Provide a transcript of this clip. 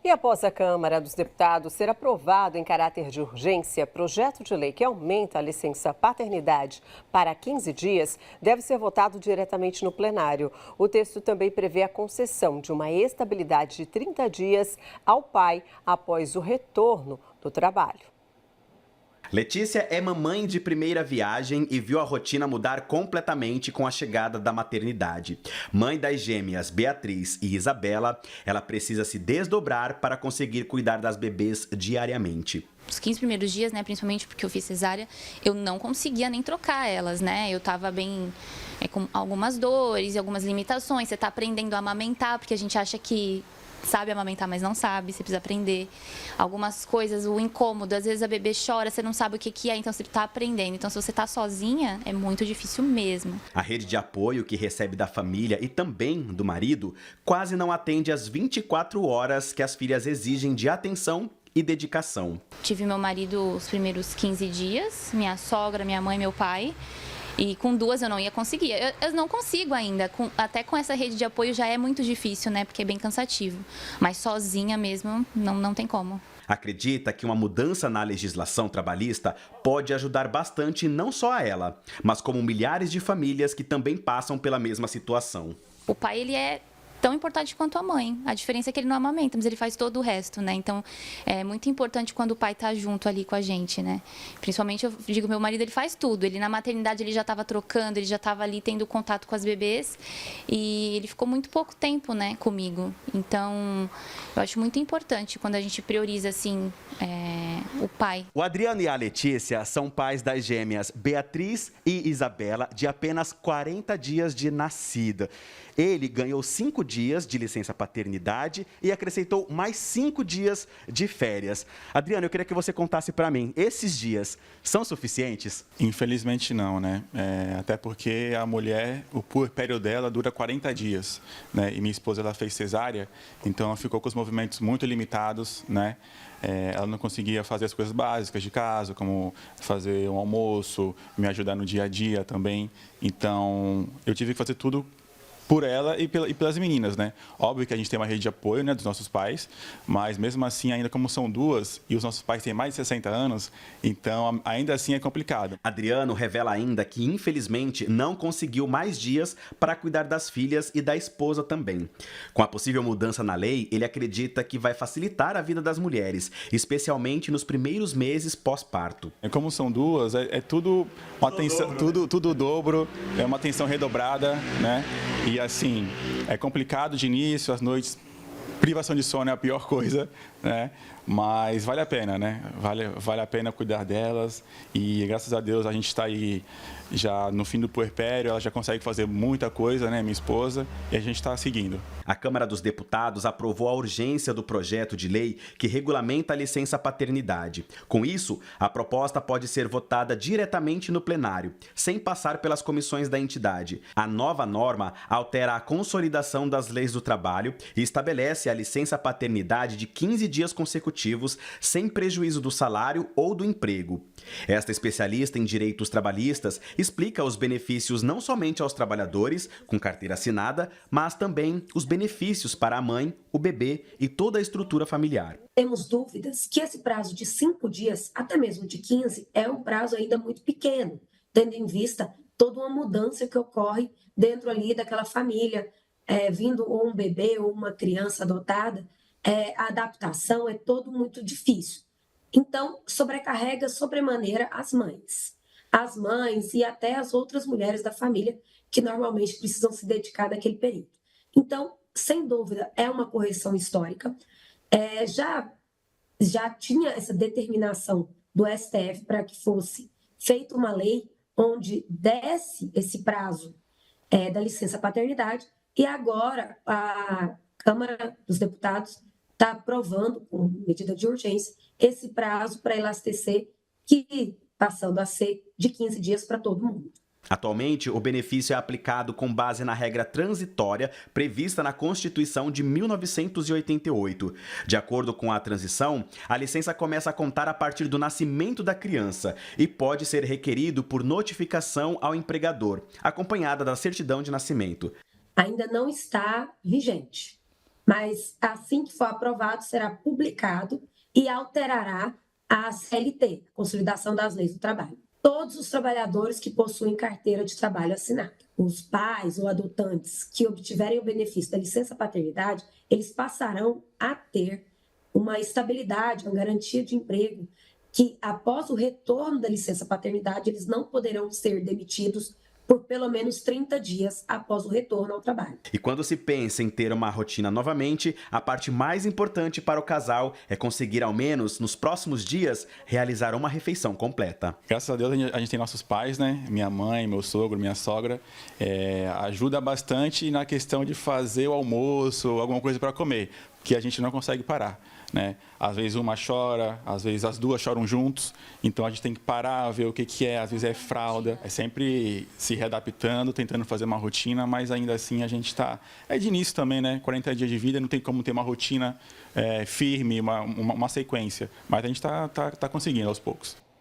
E após a Câmara dos Deputados ser aprovado em caráter de urgência, projeto de lei que aumenta a licença paternidade para 15 dias deve ser votado diretamente no plenário. O texto também prevê a concessão de uma estabilidade de 30 dias ao pai após o retorno do trabalho. Letícia é mamãe de primeira viagem e viu a rotina mudar completamente com a chegada da maternidade. Mãe das gêmeas Beatriz e Isabela, ela precisa se desdobrar para conseguir cuidar das bebês diariamente. Os 15 primeiros dias, né, principalmente porque eu fiz cesárea, eu não conseguia nem trocar elas, né? Eu tava bem com algumas dores e algumas limitações. Você tá aprendendo a amamentar, porque a gente acha que sabe amamentar, mas não sabe, você precisa aprender. Algumas coisas, o incômodo, às vezes a bebê chora, você não sabe o que é, então você está aprendendo. Então, se você está sozinha, é muito difícil mesmo. A rede de apoio que recebe da família e também do marido quase não atende às 24 horas que as filhas exigem de atenção e dedicação. Tive meu marido os primeiros 15 dias, minha sogra, minha mãe, meu pai. E com duas eu não ia conseguir. Eu não consigo ainda. Até com essa rede de apoio já é muito difícil, né? Porque é bem cansativo. Mas sozinha mesmo, não tem como. Acredita que uma mudança na legislação trabalhista pode ajudar bastante não só a ela, mas como milhares de famílias que também passam pela mesma situação. O pai, ele é tão importante quanto a mãe. A diferença é que ele não amamenta, mas ele faz todo o resto, né? Então, é muito importante quando o pai tá junto ali com a gente, né? Principalmente, eu digo, meu marido, ele faz tudo. Ele, na maternidade, ele já estava trocando, ele já estava ali tendo contato com as bebês. E ele ficou muito pouco tempo, né, comigo. Então, eu acho muito importante quando a gente prioriza, assim, o pai. O Adriano e a Letícia são pais das gêmeas Beatriz e Isabela, de apenas 40 dias de nascida. Ele ganhou 5 dias de licença paternidade e acrescentou mais 5 dias de férias. Adriano, eu queria que você contasse para mim, esses dias são suficientes? Infelizmente não, né? Até porque a mulher, o puerpério dela dura 40 dias, né? E minha esposa, ela fez cesárea, então ela ficou com os movimentos muito limitados, né? Ela não conseguia fazer as coisas básicas de casa, como fazer um almoço, me ajudar no dia a dia também. Então, eu tive que fazer tudo por ela e pelas meninas, né? Óbvio que a gente tem uma rede de apoio, né, dos nossos pais, mas mesmo assim, ainda como são duas e os nossos pais têm mais de 60 anos, então ainda assim é complicado. Adriano revela ainda que, infelizmente, não conseguiu mais dias para cuidar das filhas e da esposa também. Com a possível mudança na lei, ele acredita que vai facilitar a vida das mulheres, especialmente nos primeiros meses pós-parto. Como são duas, é tudo uma atenção, tudo o dobro, é uma atenção redobrada, né? E assim, é complicado de início, as noites, privação de sono é a pior coisa, né? Mas vale a pena, né? Vale a pena cuidar delas e graças a Deus a gente está aí já no fim do puerpério, ela já consegue fazer muita coisa, né, minha esposa, e a gente está seguindo. A Câmara dos Deputados aprovou a urgência do projeto de lei que regulamenta a licença paternidade. Com isso, a proposta pode ser votada diretamente no plenário, sem passar pelas comissões da entidade. A nova norma altera a consolidação das leis do trabalho e estabelece a licença paternidade de 15 dias consecutivos, sem prejuízo do salário ou do emprego. Esta especialista em direitos trabalhistas explica os benefícios não somente aos trabalhadores com carteira assinada, mas também os benefícios para a mãe, o bebê e toda a estrutura familiar. Temos dúvidas que esse prazo de 5 dias, até mesmo de 15, é um prazo ainda muito pequeno, tendo em vista toda uma mudança que ocorre dentro ali daquela família, vindo ou um bebê ou uma criança adotada, a adaptação é todo muito difícil. Então, sobrecarrega sobremaneira as mães. As mães e até as outras mulheres da família que normalmente precisam se dedicar naquele período. Então, sem dúvida, é uma correção histórica. Já tinha essa determinação do STF para que fosse feita uma lei onde desse esse prazo da licença paternidade e agora a Câmara dos Deputados está aprovando, com medida de urgência, esse prazo para elastecer, que passando a ser de 15 dias para todo mundo. Atualmente, o benefício é aplicado com base na regra transitória prevista na Constituição de 1988. De acordo com a transição, a licença começa a contar a partir do nascimento da criança e pode ser requerido por notificação ao empregador, acompanhada da certidão de nascimento. Ainda não está vigente, mas assim que for aprovado, será publicado e alterará a CLT, Consolidação das Leis do Trabalho. Todos os trabalhadores que possuem carteira de trabalho assinada, os pais ou adotantes que obtiverem o benefício da licença paternidade, eles passarão a ter uma estabilidade, uma garantia de emprego, que após o retorno da licença paternidade, eles não poderão ser demitidos por pelo menos 30 dias após o retorno ao trabalho. E quando se pensa em ter uma rotina novamente, a parte mais importante para o casal é conseguir, ao menos nos próximos dias, realizar uma refeição completa. Graças a Deus a gente tem nossos pais, né? Minha mãe, meu sogro, minha sogra. Ajuda bastante na questão de fazer o almoço, alguma coisa para comer, que a gente não consegue parar, né? Às vezes uma chora, às vezes as duas choram juntos, então a gente tem que parar, ver o que é, às vezes é fralda, é sempre se readaptando, tentando fazer uma rotina, mas ainda assim a gente está... É de início também, né? 40 dias de vida, não tem como ter uma rotina firme, uma sequência, mas a gente está conseguindo aos poucos.